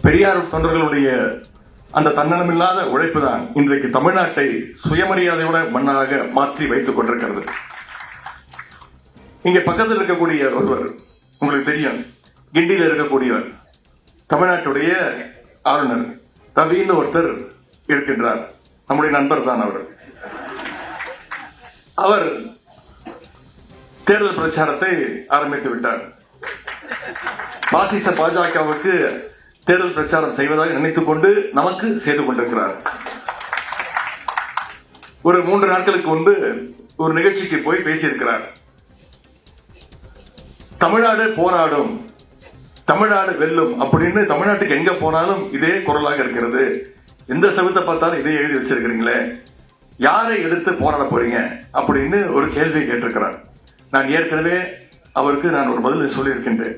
பெரியார் தொண்டர்களுடைய அந்த தன்னலமில்லாத உழைப்பு தான் இன்றைக்கு தமிழ்நாட்டை சுயமரியாதையோட மண்ணாக மாற்றி வைத்துக் கொண்டிருக்கிறது. இங்க பக்கத்தில் இருக்கக்கூடிய ஒருவர் உங்களுக்கு தெரியும், கிண்டியில் இருக்கக்கூடியவர் தமிழ்நாட்டுடைய ஆளுநர் ரவின்னு ஒருத்தர் இருக்கின்றார். நம்முடைய நண்பர் தான் அவர் தேர்தல் பிரச்சாரத்தை ஆரம்பித்து விட்டார். பாசிச பாஜகவுக்கு தேர்தல் பிரச்சாரம் செய்வதாக நினைத்துக் கொண்டு நமக்கு செய்து கொண்டிருக்கிறார். ஒரு 3 நாட்களுக்கு முன்பு ஒரு நிகழ்ச்சிக்கு போய் பேசியிருக்கிறார். தமிழ்நாடு போராடும், தமிழ்நாடு வெல்லும் அப்படின்னு தமிழ்நாட்டுக்கு எங்க போனாலும் இதே குரலாக இருக்கிறது. எந்த செவத்தை பார்த்தாலும் இதே எழுதி வச்சிருக்கிறீங்களே, யாரை எடுத்து போராட போறீங்க அப்படின்னு ஒரு கேள்வி கேட்டிருக்கிறார். நான் ஏற்கனவே அவருக்கு ஒரு பதில் சொல்லியிருக்கின்றேன்.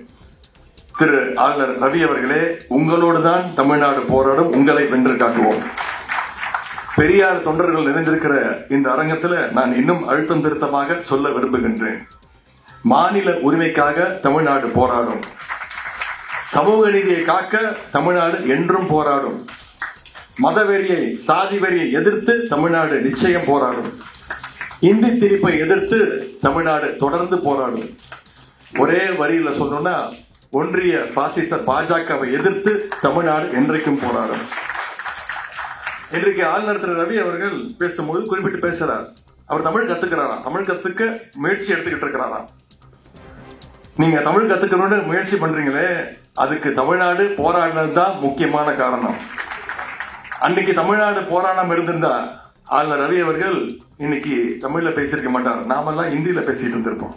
திரு ஆளுநர் ரவி அவர்களே, உங்களோடு தான் தமிழ்நாடு போராடும், உங்களை வென்று காட்டுவோம். பெரியார் தொண்டர்கள் நிறைந்திருக்கிற இந்த அரங்கத்தில் நான் இன்னும் அழுத்தம் திருத்தமாக சொல்ல விரும்புகின்றேன். மாநில உரிமைக்காக தமிழ்நாடு போராடும், சமூக நீதியை காக்க தமிழ்நாடு என்றும் போராடும், மதவெறியை சாதி வெறியை எதிர்த்து தமிழ்நாடு நிச்சயம் போராடும், இந்தி திணிப்பை எதிர்த்து தமிழ்நாடு தொடர்ந்து போராடும். ஒரே வரியில சொல்லணும்னா, ஒன்றிய பாசிச பாஜகவை எதிர்த்து தமிழ்நாடு என்றைக்கும் போராடும். இன்றைக்கு ஆளுநர் திரு ரவி அவர்கள் பேசும்போது குறிப்பிட்டு பேசுறார். அவர் தமிழ் கத்துக்கிறாராம், தமிழ் கத்துக்க முயற்சி எடுத்துக்கிட்டு இருக்கிறாராம். நீங்க தமிழ் கத்துக்கணும்னு முயற்சி பண்றீங்களே, அதுக்கு தமிழ்நாடு போராடினதுதான் முக்கியமான காரணம். அன்னைக்கு தமிழ்நாடு போராடாம இருந்திருந்தா ஆளுநர் ரவி அவர்கள் இன்னைக்கு தமிழ்ல பேசியிருக்க மாட்டார். நாமெல்லாம் இந்தியில பேசிட்டு இருந்திருப்போம்.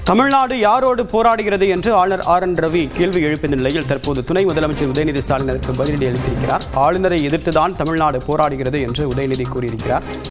தமிழ்நாடு யாரோடு போராடுகிறது என்று ஆளுநர் RN ரவி கேள்வி எழுப்பிய நிலையில் தற்போது துணை முதலமைச்சர் உதயநிதி ஸ்டாலின் அதற்கு பதிலடி அளித்திருக்கிறார். ஆளுநரை எதிர்த்துதான் தமிழ்நாடு போராடுகிறது என்று உதயநிதி கூறியிருக்கிறார்.